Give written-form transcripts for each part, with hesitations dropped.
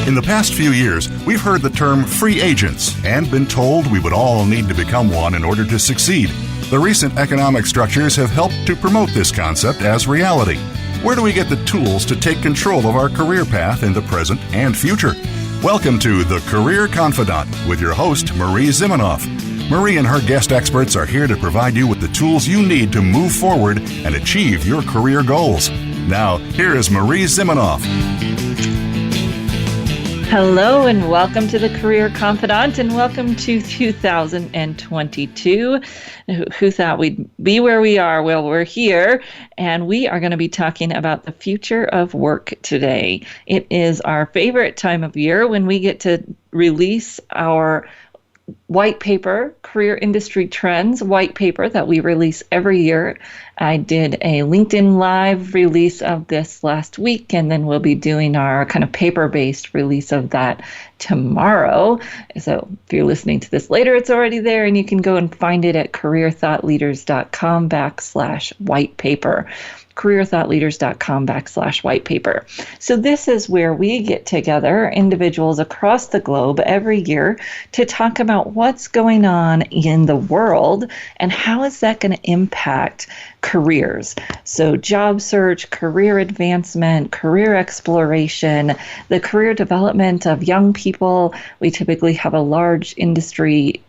In the past few years, we've heard the term free agents and been told we would all need to become one in order to succeed. The recent economic structures have helped to promote this concept as reality. Where do we get the tools to take control of our career path in the present and future? Welcome to the Career Confidante with your host, Marie Zimenoff. Marie and her guest experts are here to provide you with the tools you need to move forward and achieve your career goals. Now, here is Marie Zimenoff. Hello and welcome to the Career Confidante and welcome to 2022. Who thought we'd be where we are? Well, we're here and we are going to be talking about the future of work today. It is our favorite time of year when we get to release our white paper, Career Industry Trends white paper that we release every year. I did a LinkedIn Live release of this last week, and then we'll be doing our kind of paper-based release of that tomorrow. So if you're listening to this later, it's already there, and you can go and find it at careerthoughtleaders.com/white paper. careerthoughtleaders.com/white paper. So this is where we get together, individuals across the globe every year, to talk about what's going on in the world and how is that going to impact careers. So job search, career advancement, career exploration, the career development of young people. We typically have a large industry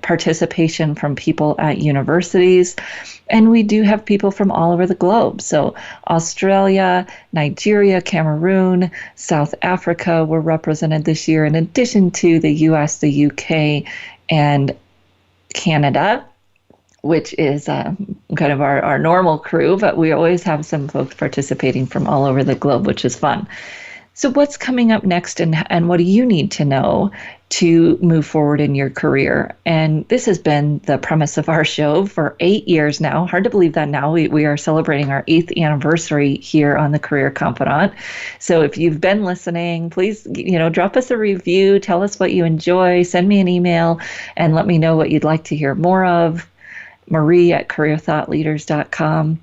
participation from people at universities. And we do have people from all over the globe. So Australia, Nigeria, Cameroon, South Africa were represented this year, in addition to the US, the UK, and Canada, which is kind of our normal crew, but we always have some folks participating from all over the globe, which is fun. So what's coming up next, and what do you need to know to move forward in your career? And this has been the premise of our show for 8 years now. Hard to believe that now. We are celebrating our 8th anniversary here on the Career Confidante. So if you've been listening, please, drop us a review, tell us what you enjoy, send me an email, and let me know what you'd like to hear more of. Marie at careerthoughtleaders.com.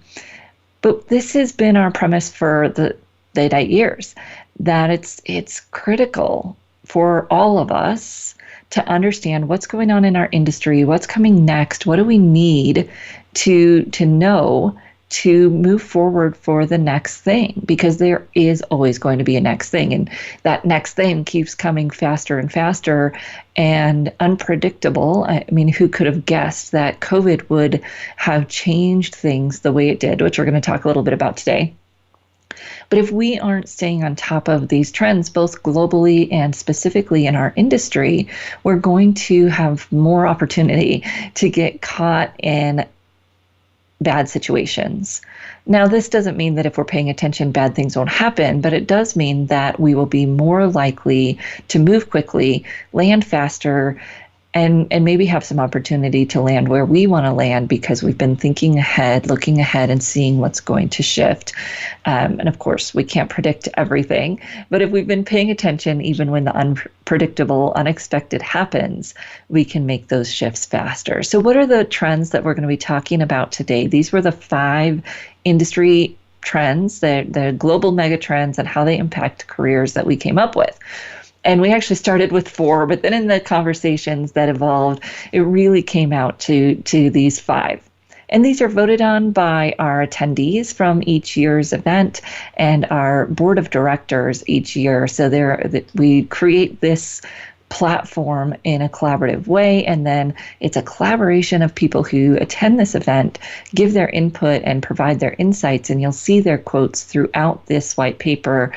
But this has been our premise for the 8 years, that it's critical for all of us to understand what's going on in our industry, what's coming next, what do we need to know to move forward for the next thing, because there is always going to be a next thing, and that next thing keeps coming faster and faster and unpredictable. I mean, who could have guessed that COVID would have changed things the way it did, which we're going to talk a little bit about today. But if we aren't staying on top of these trends, both globally and specifically in our industry, we're going to have more opportunity to get caught in bad situations. Now, this doesn't mean that if we're paying attention, bad things won't happen, but it does mean that we will be more likely to move quickly, land faster, and maybe have some opportunity to land where we want to land because we've been thinking ahead, looking ahead, and seeing what's going to shift. And of course, we can't predict everything, but if we've been paying attention, even when the unpredictable, unexpected happens, we can make those shifts faster. So what are the trends that we're going to be talking about today? These were the 5 industry trends, the global megatrends, and how they impact careers that we came up with. And we actually started with 4, but then in the conversations that evolved, it really came out to these 5. And these are voted on by our attendees from each year's event and our board of directors each year. So we create this platform in a collaborative way, and then it's a collaboration of people who attend this event, give their input and provide their insights, and you'll see their quotes throughout this white paper.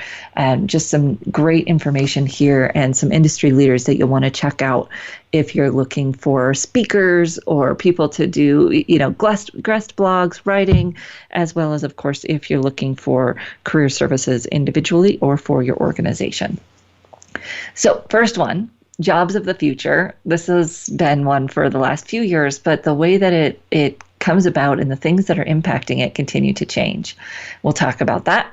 Just some great information here and some industry leaders that you'll want to check out if you're looking for speakers or people to do, guest blogs, writing, as well as, of course, if you're looking for career services individually or for your organization. So first one, jobs of the future. This has been one for the last few years, but the way that it comes about and the things that are impacting it continue to change. We'll talk about that.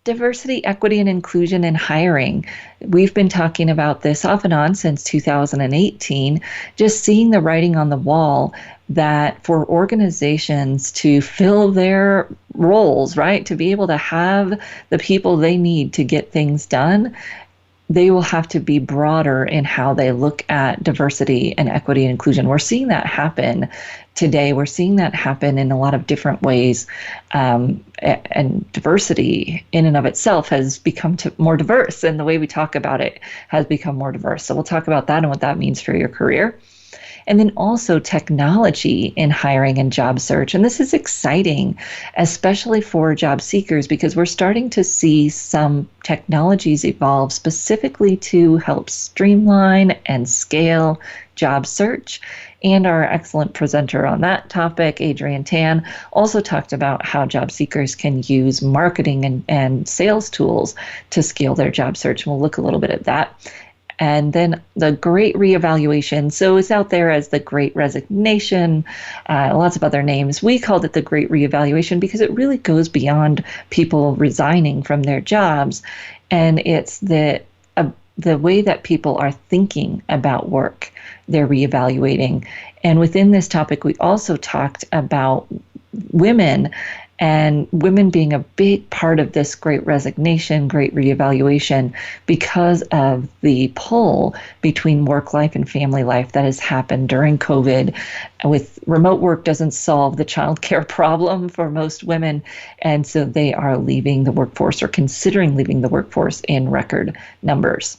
Diversity, equity, and inclusion in hiring. We've been talking about this off and on since 2018, just seeing the writing on the wall that for organizations to fill their roles, right, to be able to have the people they need to get things done, they will have to be broader in how they look at diversity and equity and inclusion. We're seeing that happen today. We're seeing that happen in a lot of different ways. And diversity in and of itself has become more diverse, and the way we talk about it has become more diverse. So we'll talk about that and what that means for your career. And then also technology in hiring and job search. And this is exciting, especially for job seekers, because we're starting to see some technologies evolve specifically to help streamline and scale job search. And our excellent presenter on that topic, Adrienne Tan, also talked about how job seekers can use marketing and sales tools to scale their job search. And we'll look a little bit at that. And then the Great Reevaluation. So it's out there as the Great Resignation, lots of other names. We called it the Great Reevaluation because it really goes beyond people resigning from their jobs. And it's the way that people are thinking about work, they're reevaluating. And within this topic, we also talked about women, and women being a big part of this Great Resignation, Great Reevaluation, because of the pull between work life and family life that has happened during COVID. With remote work doesn't solve the childcare problem for most women, and so they are leaving the workforce or considering leaving the workforce in record numbers.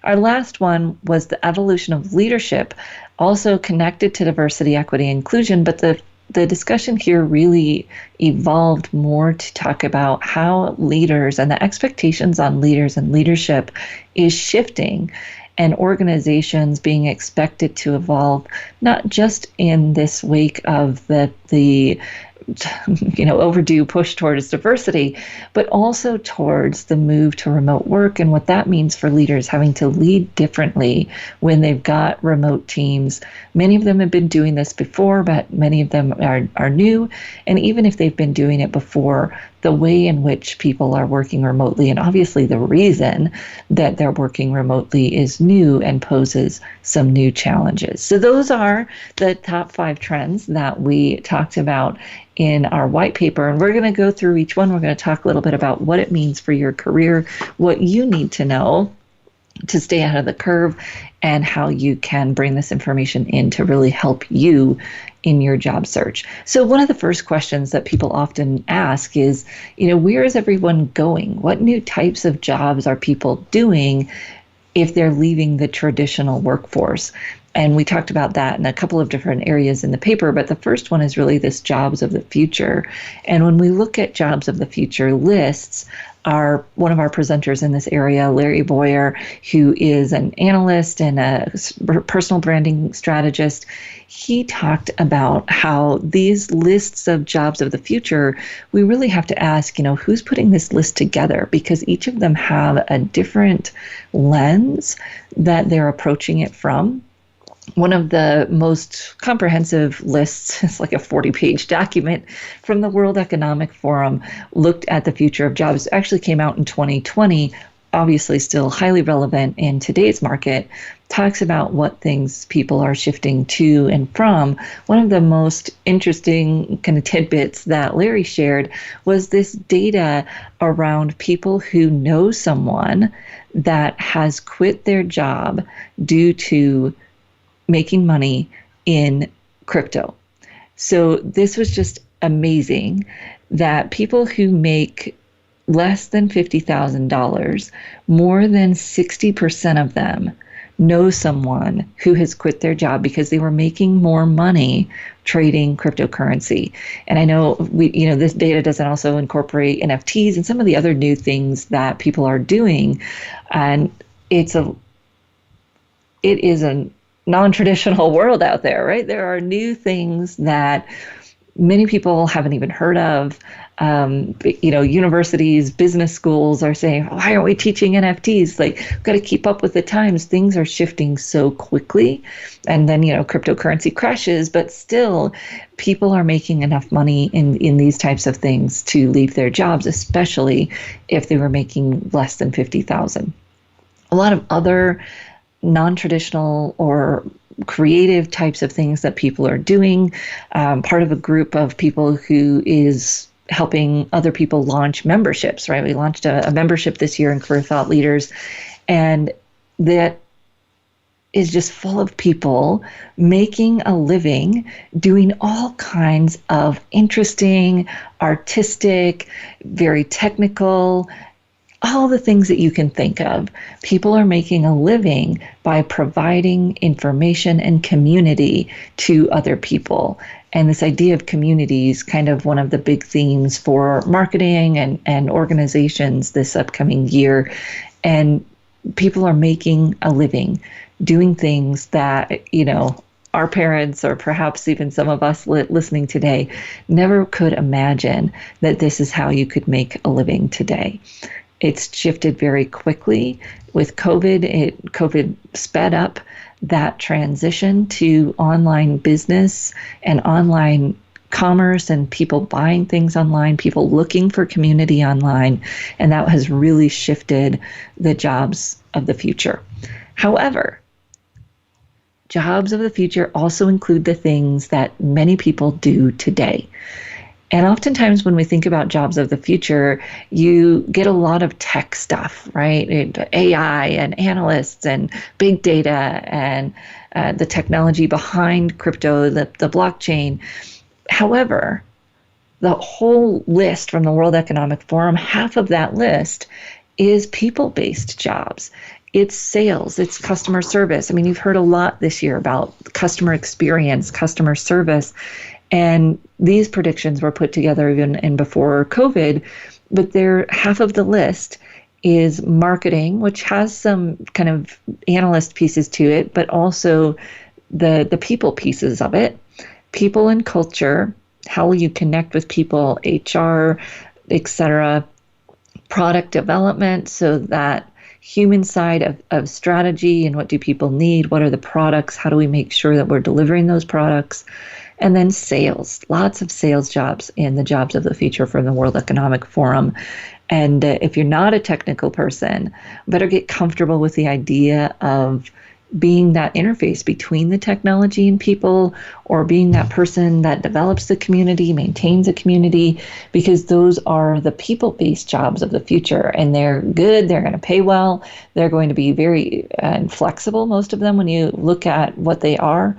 Our last one was the evolution of leadership, also connected to diversity, equity, and inclusion, but the discussion here really evolved more to talk about how leaders and the expectations on leaders and leadership is shifting, and organizations being expected to evolve, not just in this wake of the overdue push towards diversity, but also towards the move to remote work and what that means for leaders having to lead differently when they've got remote teams. Many of them have been doing this before, but many of them are new. And even if they've been doing it before, the way in which people are working remotely, and obviously the reason that they're working remotely, is new and poses some new challenges. So those are the top 5 trends that we talked about in our white paper, and we're going to go through each one. We're going to talk a little bit about what it means for your career, what you need to know to stay ahead of the curve, and how you can bring this information in to really help you in your job search. So one of the first questions that people often ask is, where is everyone going? What new types of jobs are people doing if they're leaving the traditional workforce? And we talked about that in a couple of different areas in the paper, but the first one is really this jobs of the future. And when we look at jobs of the future lists, one of our presenters in this area, Larry Boyer, who is an analyst and a personal branding strategist, he talked about how these lists of jobs of the future, we really have to ask, who's putting this list together? Because each of them have a different lens that they're approaching it from. One of the most comprehensive lists, it's like a 40-page document from the World Economic Forum, looked at the future of jobs. It actually came out in 2020, obviously still highly relevant in today's market, talks about what things people are shifting to and from. One of the most interesting kind of tidbits that Larry shared was this data around people who know someone that has quit their job due to making money in crypto. So this was just amazing that people who make less than $50,000, more than 60% of them know someone who has quit their job because they were making more money trading cryptocurrency. And I know this data doesn't also incorporate NFTs and some of the other new things that people are doing. And it is a non-traditional world out there, right? There are new things that many people haven't even heard of. Universities, business schools are saying, why aren't we teaching NFTs? Like, we've got to keep up with the times. Things are shifting so quickly. And then, cryptocurrency crashes, but still people are making enough money in these types of things to leave their jobs, especially if they were making less than $50,000. A lot of other non-traditional or creative types of things that people are doing. Part of a group of people who is helping other people launch memberships, right? We launched a membership this year in Career Thought Leaders, And that is just full of people making a living doing all kinds of interesting, artistic, very technical, all the things that you can think of. People are making a living by providing information and community to other people. And this idea of community is kind of one of the big themes for marketing and organizations this upcoming year. And people are making a living doing things that, our parents, or perhaps even some of us listening today, never could imagine that this is how you could make a living today. It's shifted very quickly with COVID. COVID sped up that transition to online business and online commerce and people buying things online, people looking for community online, and that has really shifted the jobs of the future. However, jobs of the future also include the things that many people do today. And oftentimes when we think about jobs of the future, you get a lot of tech stuff, right? AI and analysts and big data and the technology behind crypto, the blockchain. However, the whole list from the World Economic Forum, half of that list is people-based jobs. It's sales, it's customer service. I mean, you've heard a lot this year about customer experience, customer service, and these predictions were put together even before COVID, but half of the list is marketing, which has some kind of analyst pieces to it, but also the people pieces of it, people and culture, how will you connect with people, HR, etc., product development, so that human side of strategy and what do people need, what are the products, how do we make sure that we're delivering those products, and then sales, lots of sales jobs in the jobs of the future from the World Economic Forum. And if you're not a technical person, better get comfortable with the idea of being that interface between the technology and people, or being that person that develops the community, maintains a community, because those are the people-based jobs of the future. And they're good, they're going to pay well, they're going to be very flexible, most of them, when you look at what they are,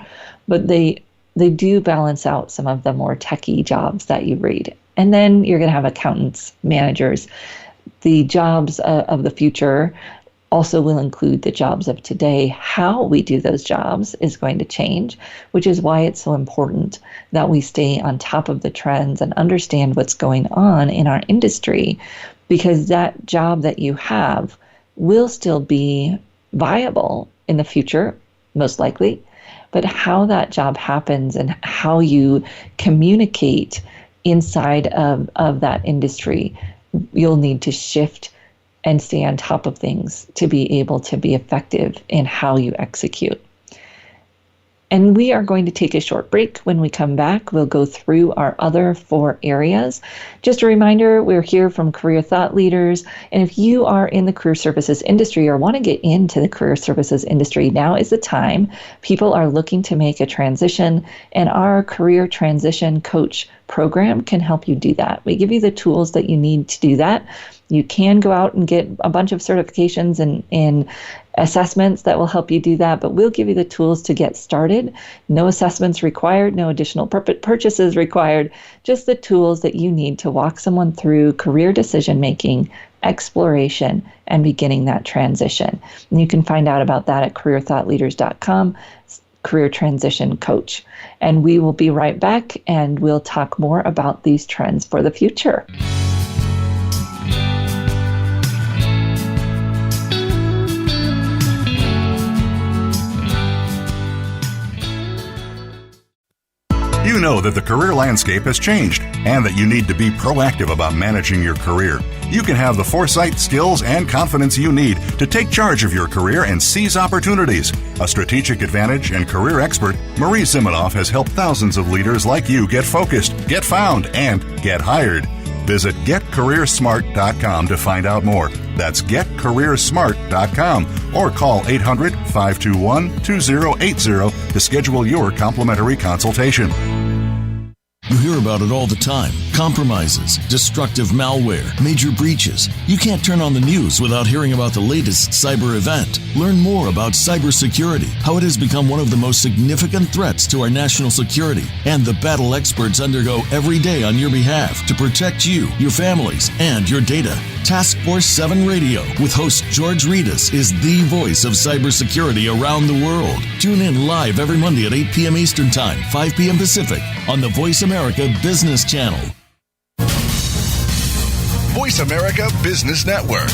but they do balance out some of the more techie jobs that you read. And then you're going to have accountants, managers. The jobs of the future also will include the jobs of today. How we do those jobs is going to change, which is why it's so important that we stay on top of the trends and understand what's going on in our industry, because that job that you have will still be viable in the future, most likely. But how that job happens and how you communicate inside of that industry, you'll need to shift and stay on top of things to be able to be effective in how you execute. And we are going to take a short break. When we come back, we'll go through our other 4 areas. Just a reminder, we're here from Career Thought Leaders. And if you are in the career services industry or want to get into the career services industry, now is the time. People are looking to make a transition, and our Career Transition Coach program can help you do that. We give you the tools that you need to do that. You can go out and get a bunch of certifications and assessments that will help you do that, but we'll give you the tools to get started. No assessments required, no additional purchases required, just the tools that you need to walk someone through career decision-making, exploration, and beginning that transition. And you can find out about that at careerthoughtleaders.com, Career Transition Coach. And we will be right back, and we'll talk more about these trends for the future. You know that the career landscape has changed and that you need to be proactive about managing your career. You can have the foresight, skills, and confidence you need to take charge of your career and seize opportunities. A strategic advantage and career expert, Marie Zimenoff has helped thousands of leaders like you get focused, get found, and get hired. Visit getcareersmart.com to find out more. That's getcareersmart.com, or call 800-521-2080 to schedule your complimentary consultation. You hear about it all the time. compromises, destructive malware, major breaches. You can't turn on the news without hearing about the latest cyber event. Learn more about cybersecurity, how it has become one of the most significant threats to our national security, and the battle experts undergo every day on your behalf to protect you, your families, and your data. Task Force 7 Radio with host George Reedus is the voice of cybersecurity around the world. Tune in live every Monday at 8 p.m. Eastern Time, 5 p.m. Pacific on the Voice America Business Channel. Voice America Business Network,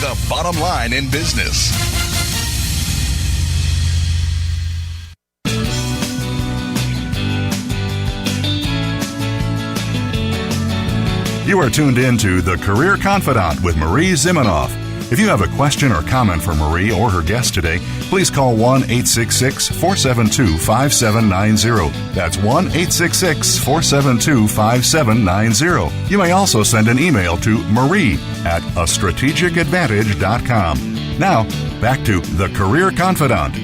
the bottom line in business. You are tuned in to The Career Confidante with Marie Zimenoff. If you have a question or comment for Marie or her guest today, please call 1-866-472-5790. That's 1-866-472-5790. You may also send an email to marie@astrategicadvantage.com. Now, back to The Career Confidante.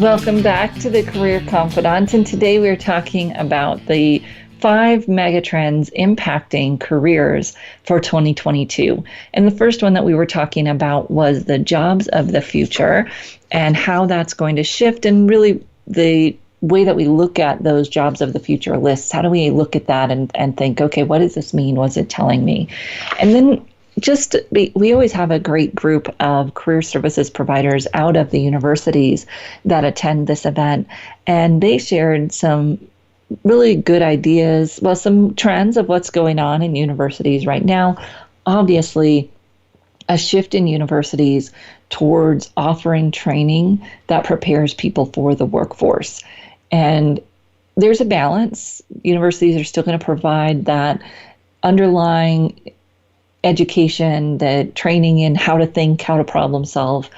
Welcome back to the Career Confidante, and today we're talking about the 5 megatrends impacting careers for 2022. And the first one that we were talking about was the jobs of the future and how that's going to shift, and really the way that we look at those jobs of the future lists. How do we look at that and think, okay, what does this mean? What's it telling me? And then we always have a great group of career services providers out of the universities that attend this event, and they shared some really good ideas, well, some trends of what's going on in universities right now. Obviously, a shift in universities towards offering training that prepares people for the workforce. And there's a balance. Universities are still going to provide that underlying education, the training in how to think, how to problem solve.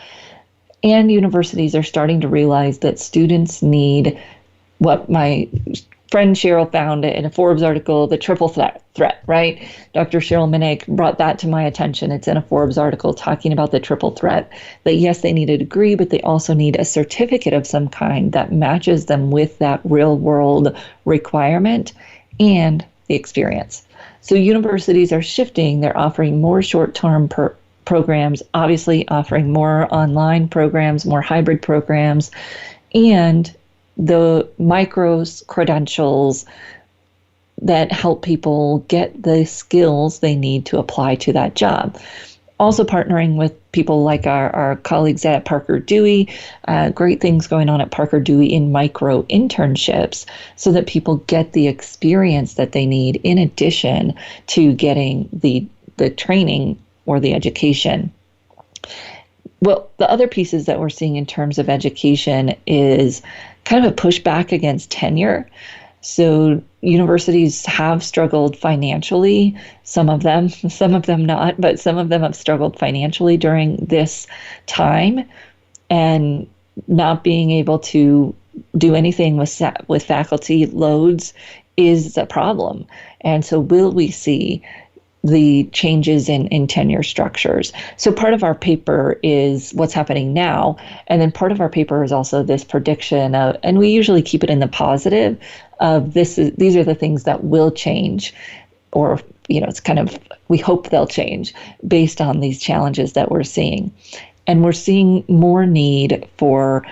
And universities are starting to realize that students need what my friend Cheryl found in a Forbes article, the triple threat, right? Dr. Cheryl Minnick brought that to my attention. It's in a Forbes article talking about the triple threat, that yes, they need a degree, but they also need a certificate of some kind that matches them with that real world requirement and the experience. So universities are shifting. They're offering more short-term programs, obviously offering more online programs, more hybrid programs, and the micro credentials that help people get the skills they need to apply to that job. Also partnering with people like our colleagues at Parker Dewey, great things going on at Parker Dewey in micro internships so that people get the experience that they need in addition to getting the training or the education. Well, the other pieces that we're seeing in terms of education is kind of a pushback against tenure. So universities have struggled financially, some of them not, but some of them have struggled financially during this time, and not being able to do anything with faculty loads is a problem. And so will we see the changes in tenure structures? So part of our paper is what's happening now, and then part of our paper is also this prediction of, and we usually keep it in the positive of these are the things that will change, or it's kind of, we hope they'll change based on these challenges that we're seeing. And we're seeing more need for,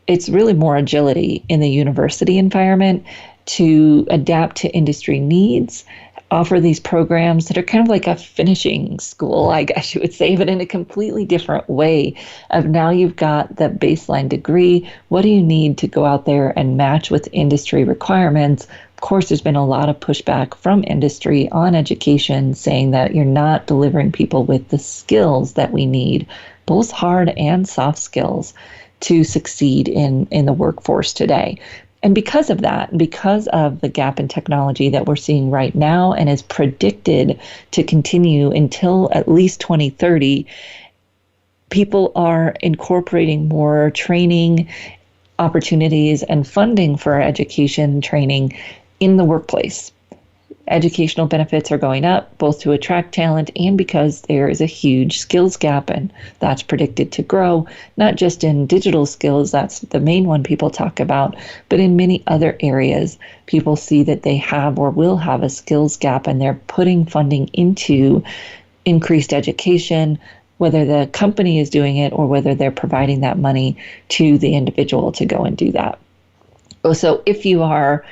it's really more agility in the university environment to adapt to industry needs, offer these programs that are kind of like a finishing school, I guess you would say, but in a completely different way of now you've got the baseline degree. What do you need to go out there and match with industry requirements? Of course, there's been a lot of pushback from industry on education saying that you're not delivering people with the skills that we need, both hard and soft skills, to succeed in the workforce today. And because of that, because of the gap in technology that we're seeing right now and is predicted to continue until at least 2030, people are incorporating more training opportunities and funding for education training in the workplace. Educational benefits are going up, both to attract talent and because there is a huge skills gap, and that's predicted to grow, not just in digital skills, that's the main one people talk about, but in many other areas. People see that they have or will have a skills gap, and they're putting funding into increased education, whether the company is doing it or whether they're providing that money to the individual to go and do that. So if you are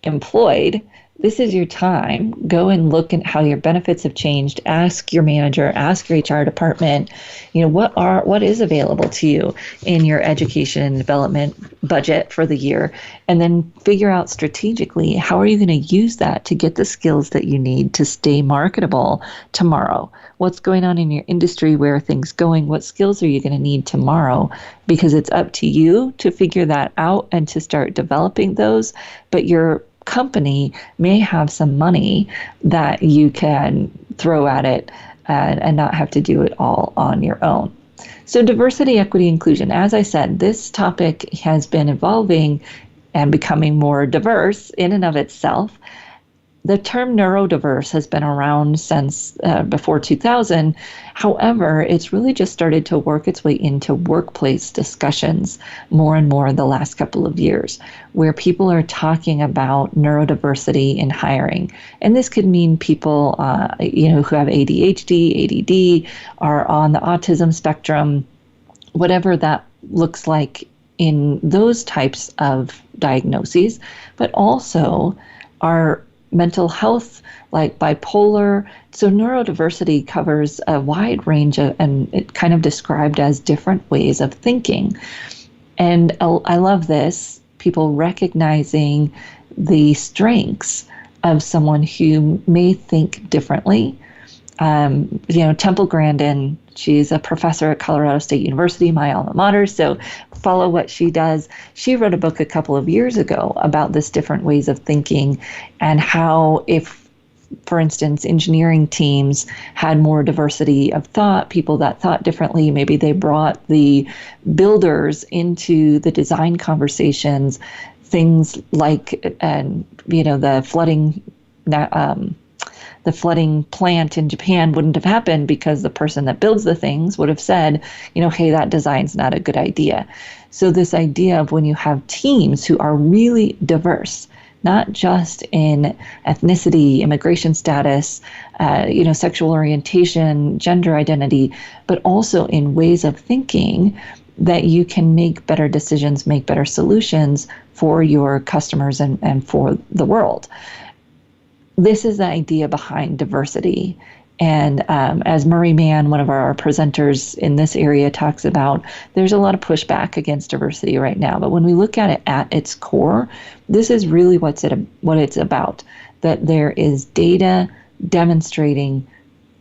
employed, this is your time. Go and look at how your benefits have changed. Ask your manager, ask your HR department, what is available to you in your education and development budget for the year, and then figure out strategically how are you going to use that to get the skills that you need to stay marketable tomorrow. What's going on in your industry? Where are things going? What skills are you going to need tomorrow? Because it's up to you to figure that out and to start developing those. But your company may have some money that you can throw at it and not have to do it all on your own. So diversity, equity, inclusion. As I said, this topic has been evolving and becoming more diverse in and of itself. The term neurodiverse has been around since before 2000. However, it's really just started to work its way into workplace discussions more and more in the last couple of years, where people are talking about neurodiversity in hiring. And this could mean people who have ADHD, ADD, are on the autism spectrum, whatever that looks like in those types of diagnoses, but also are mental health, like bipolar. So neurodiversity covers a wide range of, and it kind of described as different ways of thinking. And I love this, people recognizing the strengths of someone who may think differently. Temple Grandin, she's a professor at Colorado State University, my alma mater, so follow what she does. She wrote a book a couple of years ago about this different ways of thinking and how if, for instance, engineering teams had more diversity of thought, people that thought differently, maybe they brought the builders into the design conversations, things like, the flooding plant in Japan wouldn't have happened because the person that builds the things would have said, hey, that design's not a good idea. So this idea of when you have teams who are really diverse, not just in ethnicity, immigration status, sexual orientation, gender identity, but also in ways of thinking, that you can make better decisions, make better solutions for your customers and for the world. This is the idea behind diversity. And as Murray Mann, one of our presenters in this area, talks about, there's a lot of pushback against diversity right now. But when we look at it at its core, this is really what it's about, that there is data demonstrating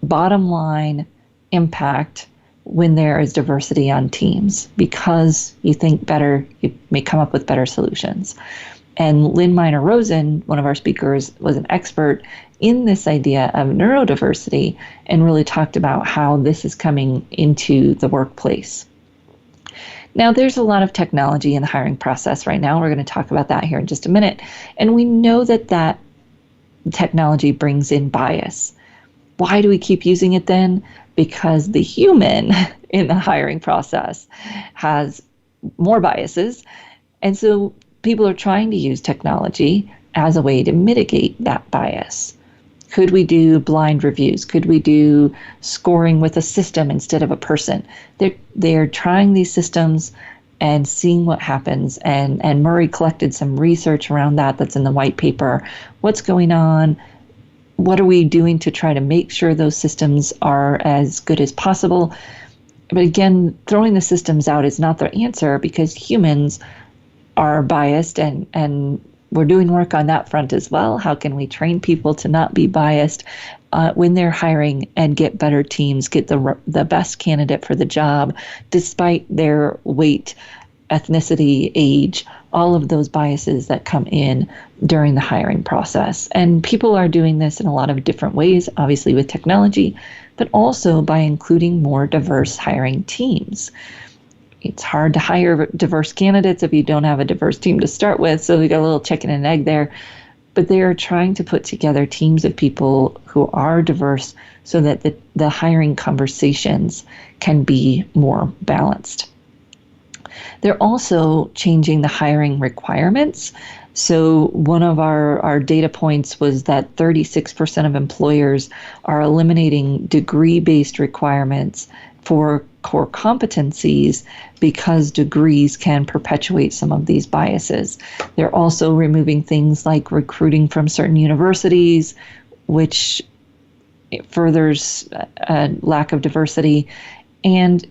bottom line impact when there is diversity on teams, because you think better, you may come up with better solutions. And Lynn Miner Rosen, one of our speakers, was an expert in this idea of neurodiversity and really talked about how this is coming into the workplace. Now, there's a lot of technology in the hiring process right now. We're going to talk about that here in just a minute. And we know that technology brings in bias. Why do we keep using it then? Because the human in the hiring process has more biases. And so people are trying to use technology as a way to mitigate that bias. Could we do blind reviews? Could we do scoring with a system instead of a person? They're trying these systems and seeing what happens. And Murray collected some research around that's in the white paper. What's going on? What are we doing to try to make sure those systems are as good as possible? But again, throwing the systems out is not the answer, because humans are biased, and we're doing work on that front as well. How can we train people to not be biased when they're hiring and get better teams, get the best candidate for the job, despite their weight, ethnicity, age, all of those biases that come in during the hiring process. And people are doing this in a lot of different ways, obviously with technology, but also by including more diverse hiring teams. It's hard to hire diverse candidates if you don't have a diverse team to start with. So we got a little chicken and egg there. but they are trying to put together teams of people who are diverse so that the hiring conversations can be more balanced. They're also changing the hiring requirements. So one of our data points was that 36% of employers are eliminating degree-based requirements for core competencies because degrees can perpetuate some of these biases. They're also removing things like recruiting from certain universities, which furthers a lack of diversity, and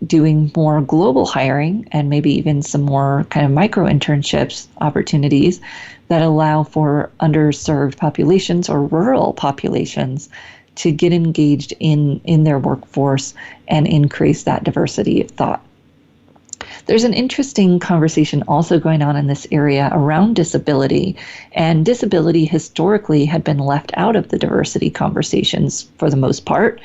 doing more global hiring and maybe even some more kind of micro internships opportunities that allow for underserved populations or rural populations to get engaged in their workforce and increase that diversity of thought. There's an interesting conversation also going on in this area around disability, and disability historically had been left out of the diversity conversations for the most part.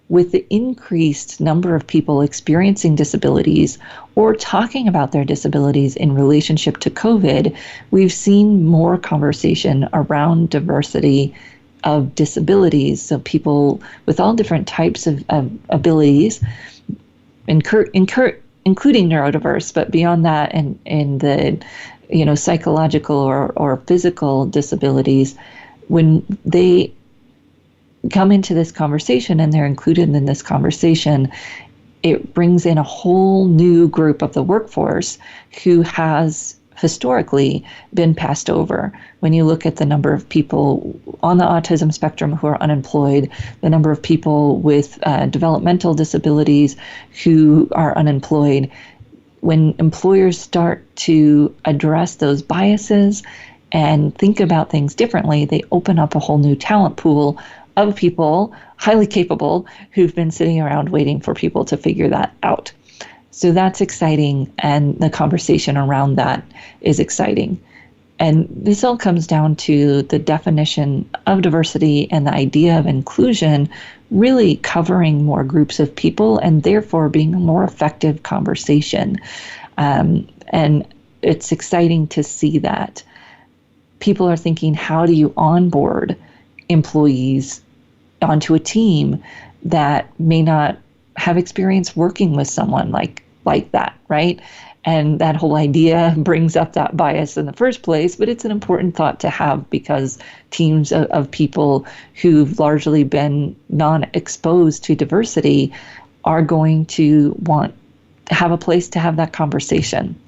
With the increased number of people experiencing disabilities or talking about their disabilities in relationship to COVID, we've seen more conversation around diversity of disabilities. So people with all different types of abilities, including neurodiverse, but beyond that, and in the psychological or physical disabilities, when they come into this conversation and they're included in this conversation, it brings in a whole new group of the workforce who has historically been passed over. When you look at the number of people on the autism spectrum who are unemployed, the number of people with developmental disabilities who are unemployed, when employers start to address those biases and think about things differently, they open up a whole new talent pool of people, highly capable, who've been sitting around waiting for people to figure that out. So that's exciting, and the conversation around that is exciting. And this all comes down to the definition of diversity and the idea of inclusion really covering more groups of people and therefore being a more effective conversation. And it's exciting to see that. People are thinking, how do you onboard employees onto a team that may not have experience working with someone like that, right? And that whole idea brings up that bias in the first place, but it's an important thought to have because teams of people who've largely been non-exposed to diversity are going to want to have a place to have that conversation.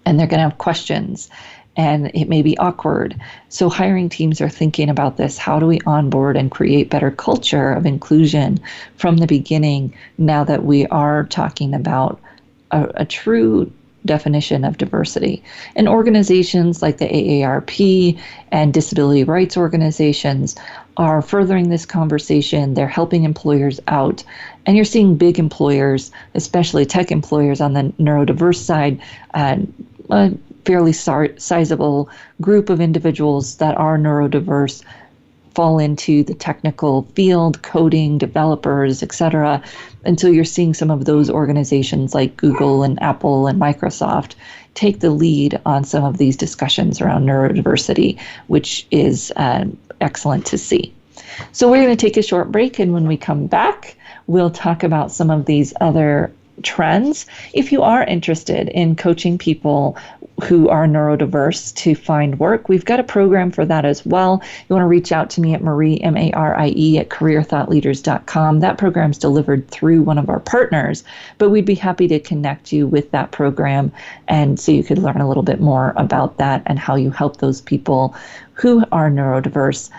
And they're going to have questions, and it may be awkward. So hiring teams are thinking about this. How do we onboard and create better culture of inclusion from the beginning now that we are talking about a true definition of diversity? And organizations like the AARP and disability rights organizations are furthering this conversation. They're helping employers out. And you're seeing big employers, especially tech employers on the neurodiverse side, a fairly sizable group of individuals that are neurodiverse fall into the technical field, coding, developers, etc. And so you're seeing some of those organizations like Google and Apple and Microsoft take the lead on some of these discussions around neurodiversity, which is excellent to see. So we're going to take a short break, and when we come back, we'll talk about some of these other trends. If you are interested in coaching people who are neurodiverse to find work, we've got a program for that as well. You want to reach out to me at Marie, M-A-R-I-E, at careerthoughtleaders.com. That program's delivered through one of our partners, but we'd be happy to connect you with that program, and so you could learn a little bit more about that and how you help those people who are neurodiverse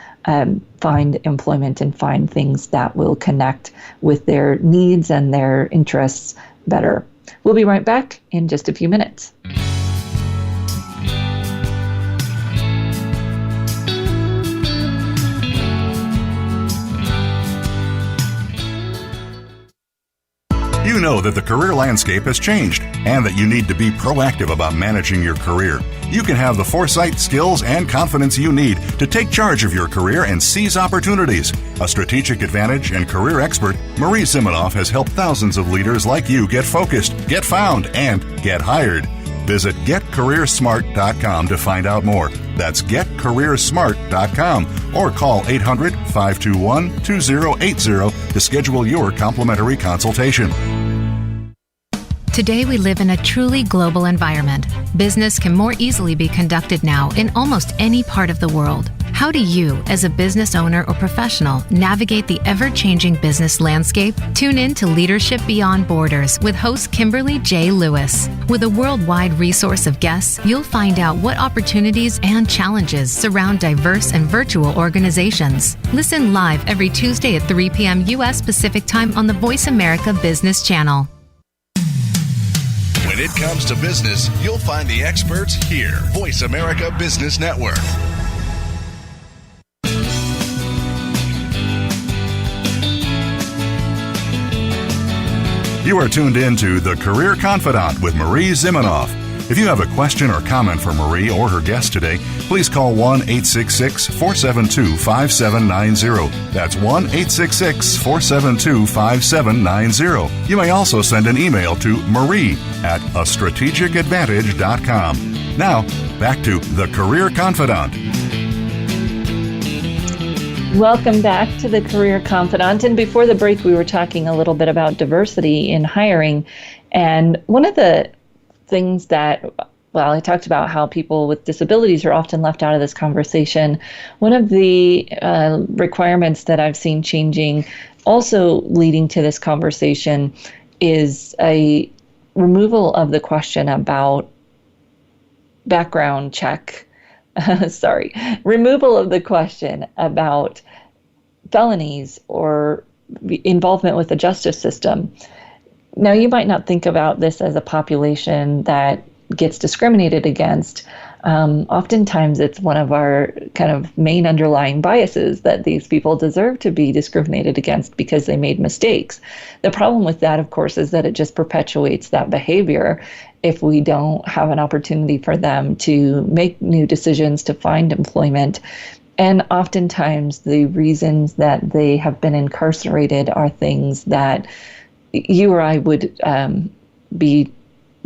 find employment and find things that will connect with their needs and their interests better. We'll be right back in just a few minutes. You know that the career landscape has changed and that you need to be proactive about managing your career. You can have the foresight, skills, and confidence you need to take charge of your career and seize opportunities. A strategic advantage and career expert, Marie Zimenoff has helped thousands of leaders like you get focused, get found, and get hired. Visit getcareersmart.com to find out more. That's getcareersmart.com or call 800-521-2080 to schedule your complimentary consultation. Today we live in a truly global environment. Business can more easily be conducted now in almost any part of the world. How do you, as a business owner or professional, navigate the ever-changing business landscape? Tune in to Leadership Beyond Borders with host Kimberly J. Lewis. With a worldwide resource of guests, you'll find out what opportunities and challenges surround diverse and virtual organizations. Listen live every Tuesday at 3 p.m. U.S. Pacific Time on the Voice America Business Channel. When it comes to business, you'll find the experts here. Voice America Business Network. You are tuned in to The Career Confidante with Marie Zimenoff. If you have a question or comment for Marie or her guest today, please call 1-866-472-5790. That's 1-866-472-5790. You may also send an email to marie@astrategicadvantage.com. Now, back to The Career Confidante. Welcome back to the Career Confidant. And before the break, we were talking a little bit about diversity in hiring. And one of the things that, well, I talked about how people with disabilities are often left out of this conversation. One of the requirements that I've seen changing, also leading to this conversation, is a removal of the question about background check. Removal of the question about felonies or involvement with the justice system. Now, you might not think about this as a population that gets discriminated against. Oftentimes, it's one of our kind of main underlying biases that these people deserve to be discriminated against because they made mistakes. The problem with that, of course, is that it just perpetuates that behavior if we don't have an opportunity for them to make new decisions, to find employment. And oftentimes, the reasons that they have been incarcerated are things that you or I would be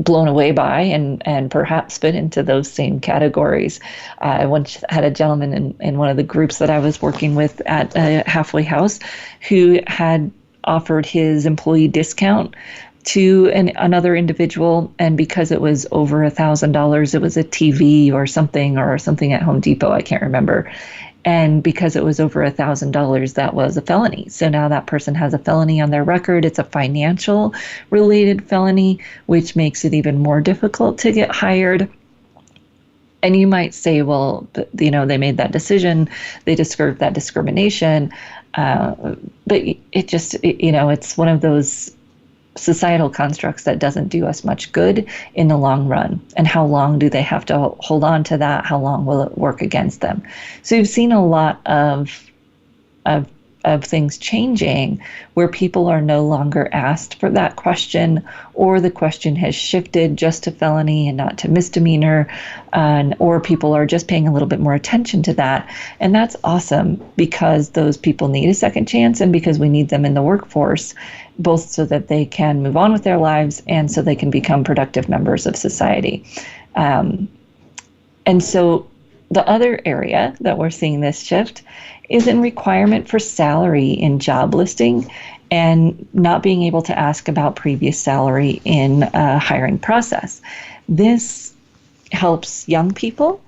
blown away by and perhaps fit into those same categories. I once had a gentleman in one of the groups that I was working with at a halfway house who had offered his employee discount to another individual, and because it was over $1,000, it was a TV or something at Home Depot, I can't remember. And because it was over $1,000, that was a felony. So now that person has a felony on their record. It's a financial related felony, which makes it even more difficult to get hired. And you might say, well, they made that decision. They deserve that discrimination. But it just, it's one of those societal constructs that doesn't do us much good in the long run. And how long do they have to hold on to that? How long will it work against them? So you've seen a lot of things changing where people are no longer asked for that question, or the question has shifted just to felony and not to misdemeanor, or people are just paying a little bit more attention to that. And that's awesome, because those people need a second chance and because we need them in the workforce, both so that they can move on with their lives and so they can become productive members of society. And so the other area that we're seeing this shift is in requirement for salary in job listing and not being able to ask about previous salary in a hiring process. This helps young people.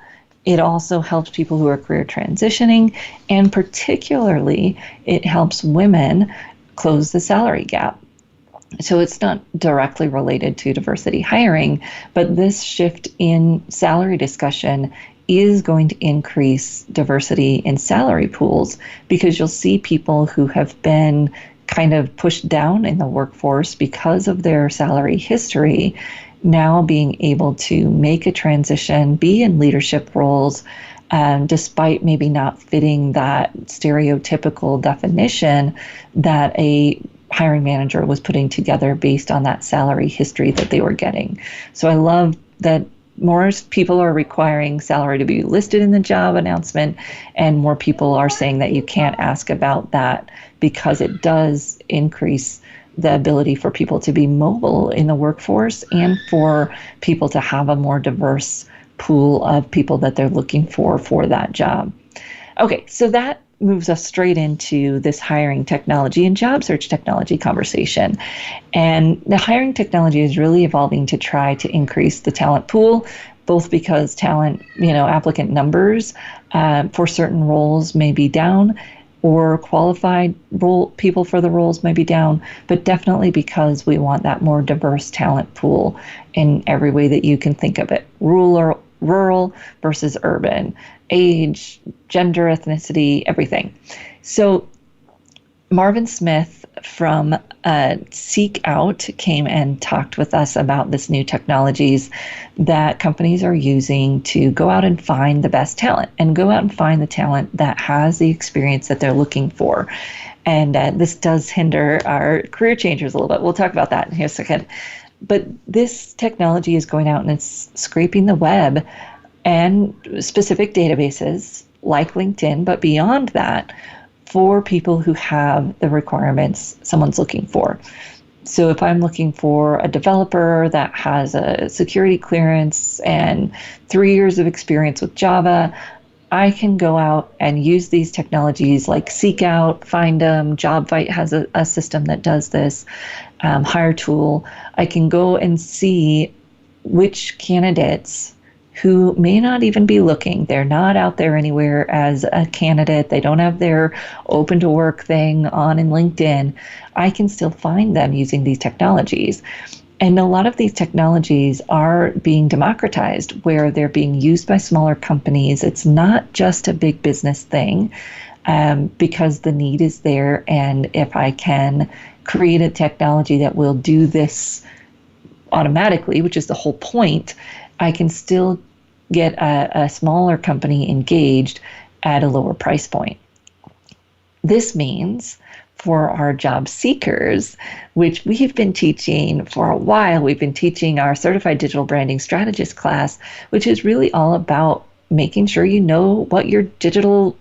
It also helps people who are career transitioning, and particularly it helps women close the salary gap. So it's not directly related to diversity hiring, but this shift in salary discussion is going to increase diversity in salary pools, because you'll see people who have been kind of pushed down in the workforce because of their salary history now being able to make a transition, be in leadership roles, despite maybe not fitting that stereotypical definition that a hiring manager was putting together based on that salary history that they were getting. So I love that more people are requiring salary to be listed in the job announcement, and more people are saying that you can't ask about that, because it does increase the ability for people to be mobile in the workforce and for people to have a more diverse pool of people that they're looking for that job. Okay, so that moves us straight into this hiring technology and job search technology conversation. And the hiring technology is really evolving to try to increase the talent pool, both because talent, applicant numbers for certain roles may be down, or qualified people for the roles may be down, but definitely because we want that more diverse talent pool in every way that you can think of it. Rural versus urban, age, gender, ethnicity, everything. So Marvin Smith from Seek Out came and talked with us about this new technologies that companies are using to go out and find the best talent and go out and find the talent that has the experience that they're looking for. And this does hinder our career changers a little bit. We'll talk about that in here a second. But this technology is going out and it's scraping the web and specific databases like LinkedIn, but beyond that, for people who have the requirements someone's looking for. So if I'm looking for a developer that has a security clearance and 3 years of experience with Java, I can go out and use these technologies like Seek Out, Find Them. JobVite has a system that does this, Hire Tool. I can go and see which candidates who may not even be looking. They're not out there anywhere as a candidate. They don't have their open to work thing on in LinkedIn. I can still find them using these technologies. And a lot of these technologies are being democratized where they're being used by smaller companies. It's not just a big business thing because the need is there. And if I can create a technology that will do this automatically, which is the whole point, I can still get a smaller company engaged at a lower price point. This means for our job seekers, which we've been teaching for a while, we've been teaching our Certified Digital Branding Strategist class, which is really all about making sure you know what your digital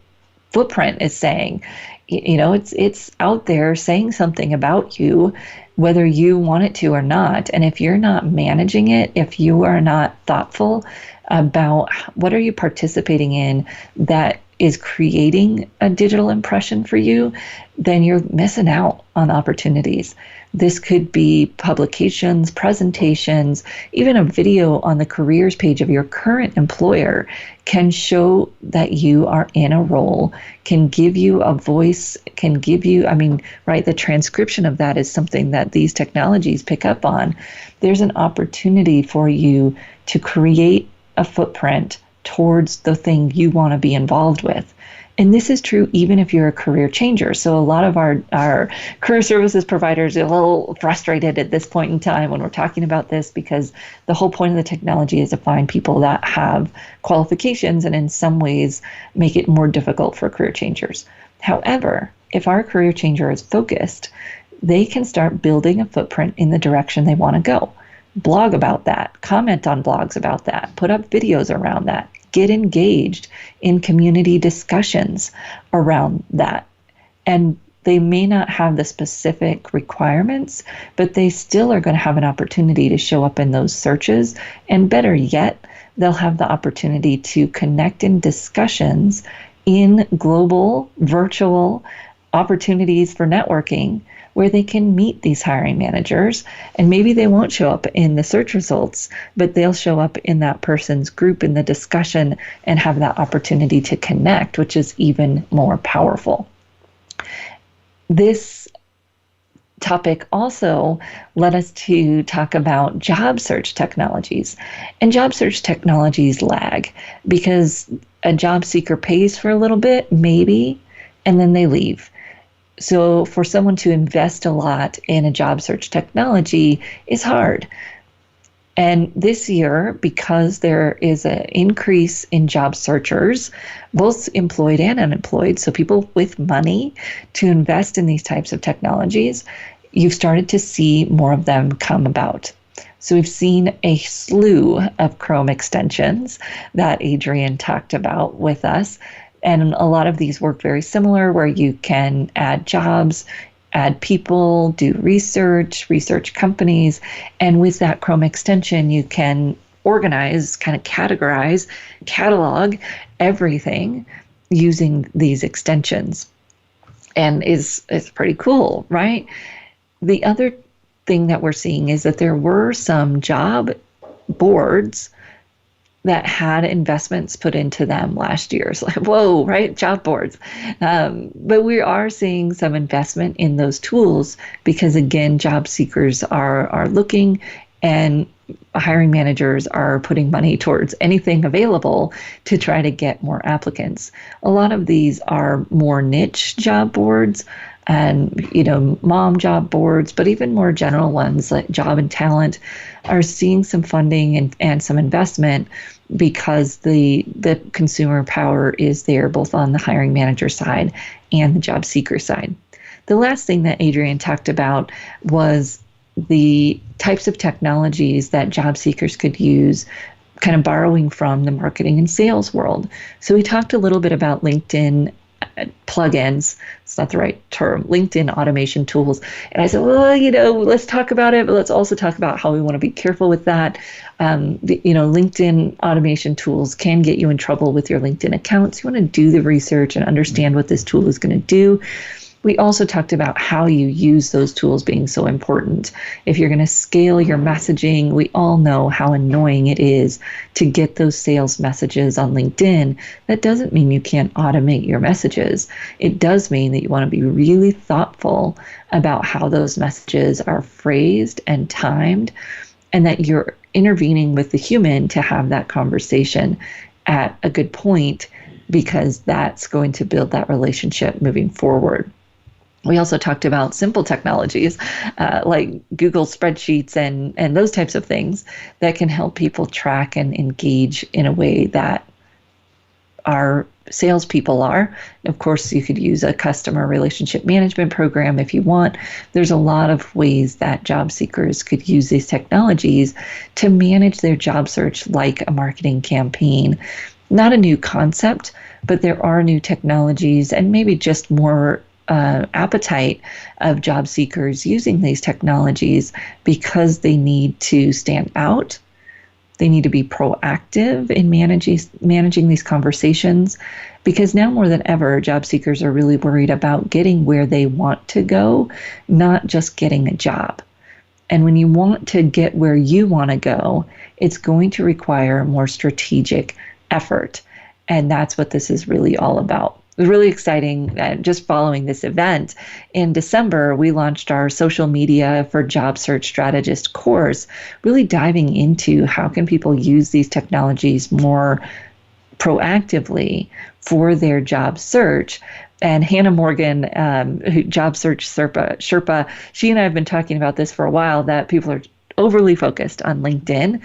footprint is saying. It's out there saying something about you, whether you want it to or not. And if you're not managing it, if you are not thoughtful about what are you participating in that is creating a digital impression for you, then you're missing out on opportunities. This could be publications, presentations, even a video on the careers page of your current employer can show that you are in a role, can give you a voice, can give you, the transcription of that is something that these technologies pick up on. There's an opportunity for you to create a footprint towards the thing you want to be involved with. And this is true even if you're a career changer. So a lot of our career services providers are a little frustrated at this point in time when we're talking about this, because the whole point of the technology is to find people that have qualifications and in some ways make it more difficult for career changers. However, if our career changer is focused, they can start building a footprint in the direction they want to go. Blog about that, comment on blogs about that, put up videos around that, get engaged in community discussions around that. And they may not have the specific requirements, but they still are going to have an opportunity to show up in those searches. And better yet, they'll have the opportunity to connect in discussions in global, virtual opportunities for networking where they can meet these hiring managers. And maybe they won't show up in the search results, but they'll show up in that person's group in the discussion and have that opportunity to connect, which is even more powerful. This topic also led us to talk about job search technologies. And job search technologies lag because a job seeker pays for a little bit, maybe, and then they leave. So for someone to invest a lot in a job search technology is hard. And this year, because there is an increase in job searchers, both employed and unemployed, so people with money to invest in these types of technologies, you've started to see more of them come about. So we've seen a slew of Chrome extensions that Adrian talked about with us. And a lot of these work very similar, where you can add jobs, add people, do research companies. And with that Chrome extension, you can organize, kind of categorize, catalog everything using these extensions. And it's pretty cool, right? The other thing that we're seeing is that there were some job boards that had investments put into them last year. So like, whoa, right? Job boards. But we are seeing some investment in those tools because, again, job seekers are looking, and hiring managers are putting money towards anything available to try to get more applicants. A lot of these are more niche job boards and, mom job boards, but even more general ones like Job and Talent are seeing some funding and some investment because the consumer power is there both on the hiring manager side and the job seeker side. The last thing that Adrienne talked about was the types of technologies that job seekers could use, kind of borrowing from the marketing and sales world. So we talked a little bit about LinkedIn plugins. It's not the right term, LinkedIn automation tools. And I said, well, let's talk about it, but let's also talk about how we want to be careful with that. LinkedIn automation tools can get you in trouble with your LinkedIn accounts. You want to do the research and understand what this tool is going to do. We also talked about how you use those tools being so important. If you're going to scale your messaging, we all know how annoying it is to get those sales messages on LinkedIn. That doesn't mean you can't automate your messages. It does mean that you want to be really thoughtful about how those messages are phrased and timed, and that you're intervening with the human to have that conversation at a good point, because that's going to build that relationship moving forward. We also talked about simple technologies like Google spreadsheets and those types of things that can help people track and engage in a way that our salespeople are. Of course, you could use a customer relationship management program if you want. There's a lot of ways that job seekers could use these technologies to manage their job search like a marketing campaign. Not a new concept, but there are new technologies and maybe just more appetite of job seekers using these technologies because they need to stand out. They need to be proactive in managing these conversations, because now more than ever, job seekers are really worried about getting where they want to go, not just getting a job. And when you want to get where you want to go, it's going to require more strategic effort. And that's what this is really all about. It was really exciting. Just following this event in December, we launched our social media for job search strategist course, really diving into how can people use these technologies more proactively for their job search. And Hannah Morgan, Job Search Sherpa, she and I have been talking about this for a while, that people are overly focused on LinkedIn.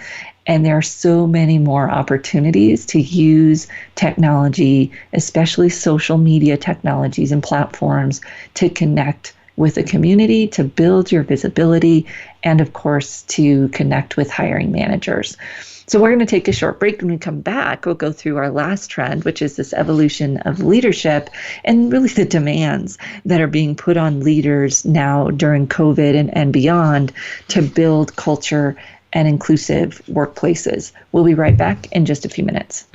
And there are so many more opportunities to use technology, especially social media technologies and platforms, to connect with a community, to build your visibility, and of course, to connect with hiring managers. So we're going to take a short break. When we come back, we'll go through our last trend, which is this evolution of leadership and really the demands that are being put on leaders now during COVID and beyond to build culture and inclusive workplaces. We'll be right back in just a few minutes.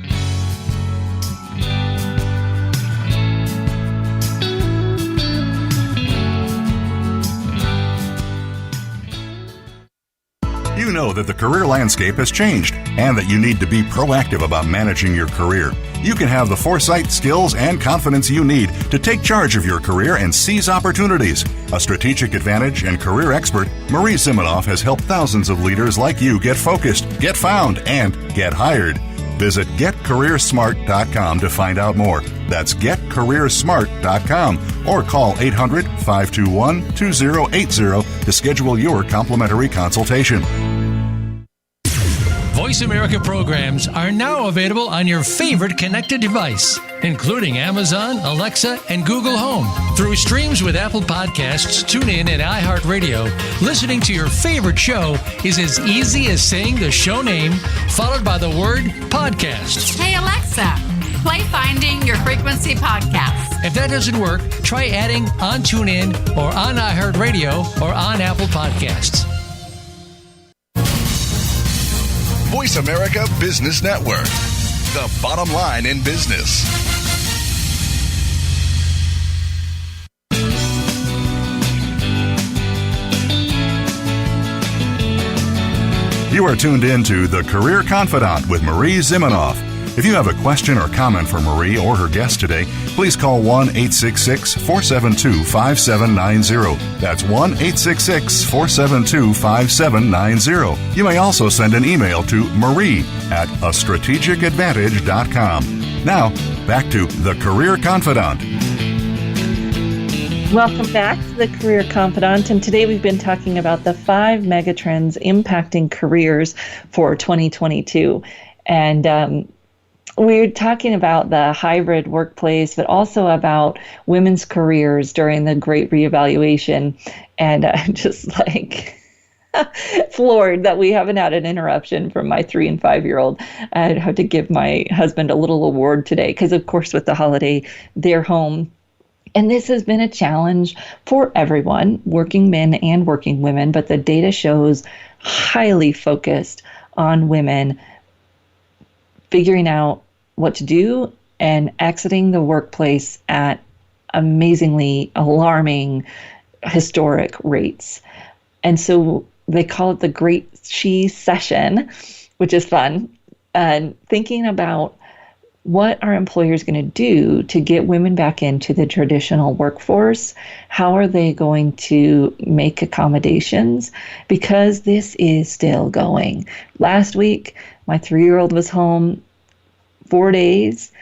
You know that the career landscape has changed and that you need to be proactive about managing your career. You can have the foresight, skills, and confidence you need to take charge of your career and seize opportunities. A strategic advantage and career expert, Marie Zimenoff has helped thousands of leaders like you get focused, get found, and get hired. Visit getcareersmart.com to find out more. That's getcareersmart.com or call 800-521-2080 to schedule your complimentary consultation. Voice America programs are now available on your favorite connected device, including Amazon, Alexa, and Google Home. Through streams with Apple Podcasts, TuneIn, and iHeartRadio, listening to your favorite show is as easy as saying the show name followed by the word podcast. Hey, Alexa, play Finding Your Frequency podcast. If that doesn't work, try adding on TuneIn or on iHeartRadio or on Apple Podcasts. Voice America Business Network, the bottom line in business. You are tuned in to The Career Confidante with Marie Zimenoff. If you have a question or comment for Marie or her guest today, please call 1-866-472-5790. That's 1-866-472-5790. You may also send an email to marie@astrategicadvantage.com. Now, back to The Career Confidante. Welcome back to the Career Confidante, and today we've been talking about the 5 megatrends impacting careers for 2022. And we're talking about the hybrid workplace, but also about women's careers during the Great Reevaluation. And I'm just like floored that we haven't had an interruption from my 3 and 5-year-old. I'd have to give my husband a little award today because, of course, with the holiday, they're home. And this has been a challenge for everyone, working men and working women, but the data shows highly focused on women figuring out what to do and exiting the workplace at amazingly alarming, historic rates. And so they call it the Great She Session, which is fun, and thinking about what are employers going to do to get women back into the traditional workforce? How are they going to make accommodations? Because this is still going. Last week, my 3-year-old was home 4 days.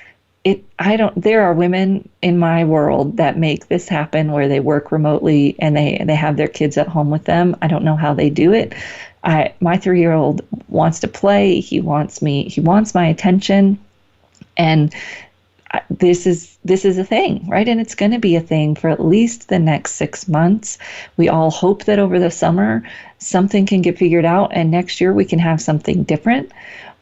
There are women in my world that make this happen where they work remotely and they have their kids at home with them. I don't know how they do it. My 3-year-old wants to play. He wants my attention. And this is a thing, right? And it's going to be a thing for at least the next 6 months. We all hope that over the summer, something can get figured out and next year we can have something different.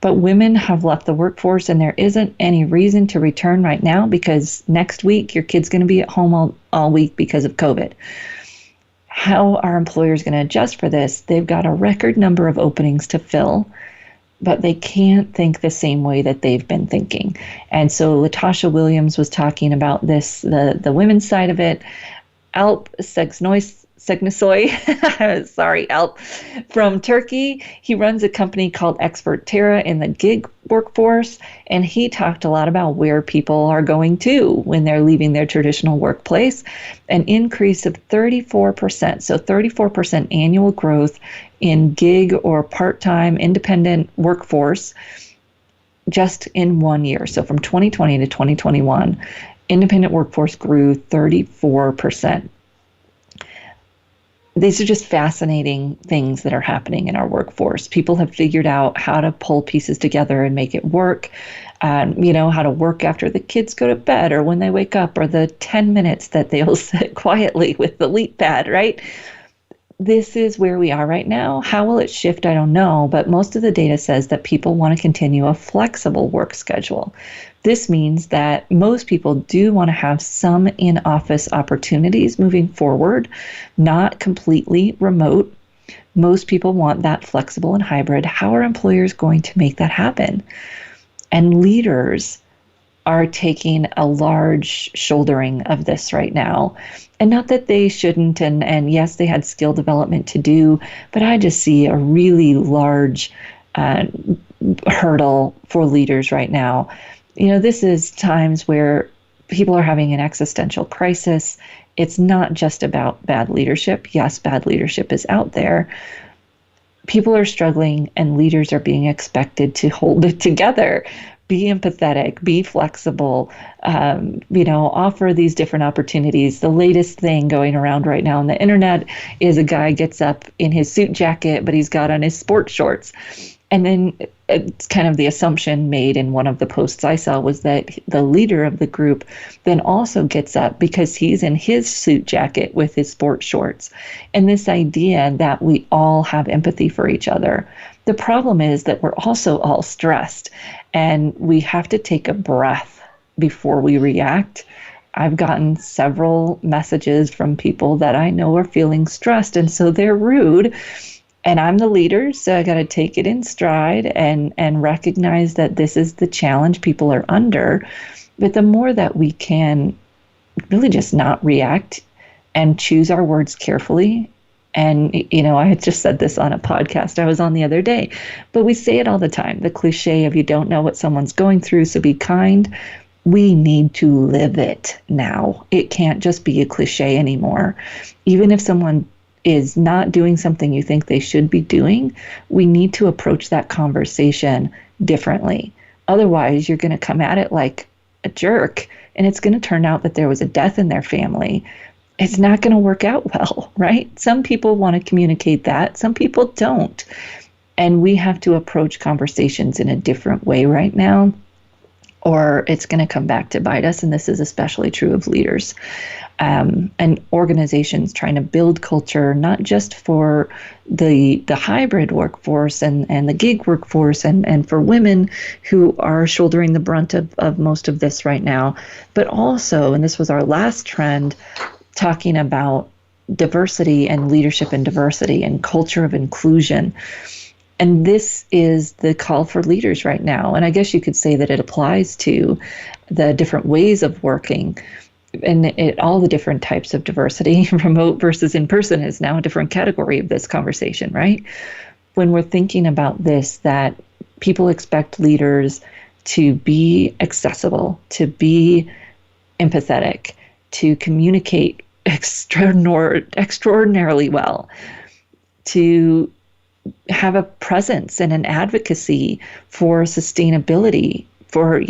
But women have left the workforce and there isn't any reason to return right now because next week your kid's going to be at home all week because of COVID. How are employers going to adjust for this? They've got a record number of openings to fill, but they can't think the same way that they've been thinking. And so Latasha Williams was talking about this, the women's side of it. Alp Segnosoy, Alp, from Turkey. He runs a company called Expert Terra in the gig workforce, and he talked a lot about where people are going to when they're leaving their traditional workplace. An increase of 34%, so 34% annual growth in gig or part-time independent workforce just in 1 year. So from 2020 to 2021, independent workforce grew 34%. These are just fascinating things that are happening in our workforce. People have figured out how to pull pieces together and make it work. How to work after the kids go to bed or when they wake up or the 10 minutes that they'll sit quietly with the leap pad, right? This is where we are right now. How will it shift? I don't know, but most of the data says that people want to continue a flexible work schedule. This means that most people do want to have some in-office opportunities moving forward, not completely remote. Most people want that flexible and hybrid. How are employers going to make that happen? And leaders are taking a large shouldering of this right now. And not that they shouldn't, and yes, they had skill development to do, but I just see a really large hurdle for leaders right now. This is times where people are having an existential crisis. It's not just about bad leadership. Yes, bad leadership is out there. People are struggling and leaders are being expected to hold it together. Be empathetic, be flexible, offer these different opportunities. The latest thing going around right now on the internet is a guy gets up in his suit jacket, but he's got on his sports shorts. And then it's kind of the assumption made in one of the posts I saw was that the leader of the group then also gets up because he's in his suit jacket with his sports shorts. And this idea that we all have empathy for each other. The problem is that we're also all stressed and we have to take a breath before we react. I've gotten several messages from people that I know are feeling stressed, and so they're rude. And I'm the leader, so I got to take it in stride and recognize that this is the challenge people are under. But the more that we can really just not react and choose our words carefully. And, I had just said this on a podcast I was on the other day, but we say it all the time, the cliche of you don't know what someone's going through, so be kind. We need to live it now. It can't just be a cliche anymore. Even if someone is not doing something you think they should be doing, we need to approach that conversation differently. Otherwise, you're going to come at it like a jerk, and it's going to turn out that there was a death in their family. It's not going to work out well, right? Some people want to communicate that. Some people don't. And we have to approach conversations in a different way right now, or it's going to come back to bite us. And this is especially true of leaders and organizations trying to build culture, not just for the hybrid workforce and the gig workforce and for women who are shouldering the brunt of most of this right now, but also, and this was our last trend, talking about diversity and leadership and diversity and culture of inclusion. And this is the call for leaders right now. And I guess you could say that it applies to the different ways of working and all the different types of diversity. Remote versus in person is now a different category of this conversation, right? When we're thinking about this, that people expect leaders to be accessible, to be empathetic, to communicate extraordinarily well, to have a presence and an advocacy for sustainability, for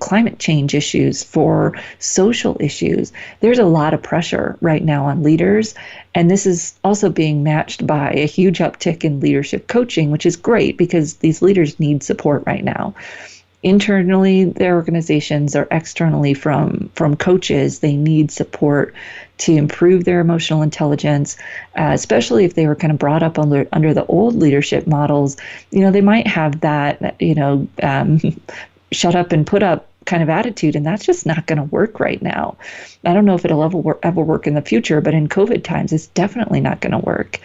climate change issues, for social issues. There's a lot of pressure right now on leaders, and this is also being matched by a huge uptick in leadership coaching, which is great because these leaders need support right now. Internally, their organizations, or externally from coaches, they need support to improve their emotional intelligence, especially if they were kind of brought up under the old leadership models. They might have that, shut up and put up kind of attitude, and that's just not going to work right now. I don't know if it'll ever work in the future, but in COVID times, it's definitely not going to work.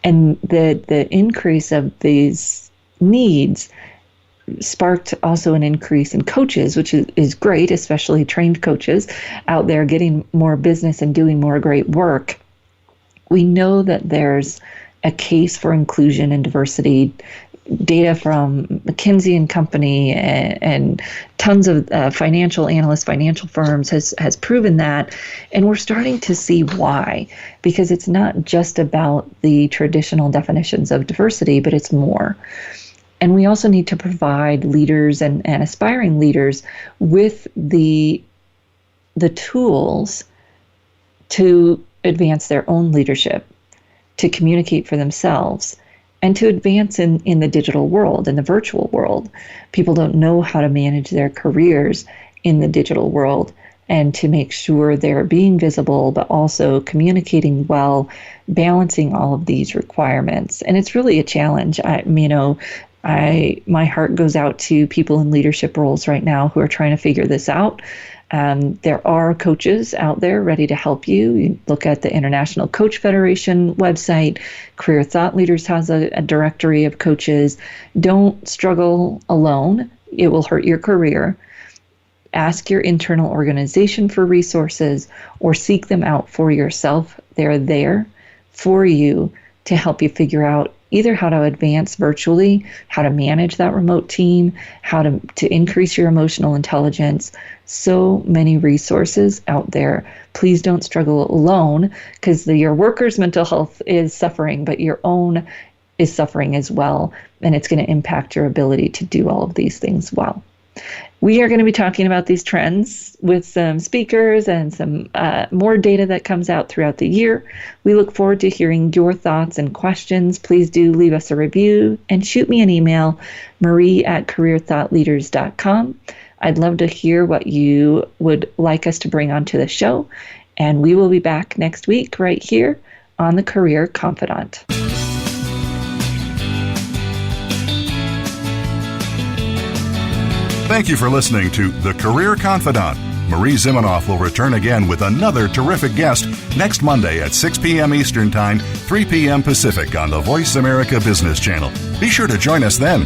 And the increase of these needs sparked also an increase in coaches, which is great, especially trained coaches out there getting more business and doing more great work. We know that there's a case for inclusion and diversity. Data from McKinsey and Company and tons of financial analysts, financial firms has proven that. And we're starting to see why, because it's not just about the traditional definitions of diversity, but it's more. And we also need to provide leaders and aspiring leaders with the tools to advance their own leadership, to communicate for themselves, and to advance in the digital world, in the virtual world. People don't know how to manage their careers in the digital world, and to make sure they're being visible, but also communicating well, balancing all of these requirements. And it's really a challenge. My heart goes out to people in leadership roles right now who are trying to figure this out. There are coaches out there ready to help you. You look at the International Coach Federation website. Career Thought Leaders has a directory of coaches. Don't struggle alone. It will hurt your career. Ask your internal organization for resources or seek them out for yourself. They're there for you to help you figure out either how to advance virtually, how to manage that remote team, how to increase your emotional intelligence. So many resources out there. Please don't struggle alone, because your workers' mental health is suffering, but your own is suffering as well. And it's going to impact your ability to do all of these things well. We are going to be talking about these trends with some speakers and some more data that comes out throughout the year. We look forward to hearing your thoughts and questions. Please do leave us a review and shoot me an email, marie@careerthoughtleaders.com. I'd love to hear what you would like us to bring onto the show. And we will be back next week right here on the Career Confidante. Thank you for listening to The Career Confidante. Marie Zimenoff will return again with another terrific guest next Monday at 6 p.m. Eastern Time, 3 p.m. Pacific on the Voice America Business Channel. Be sure to join us then.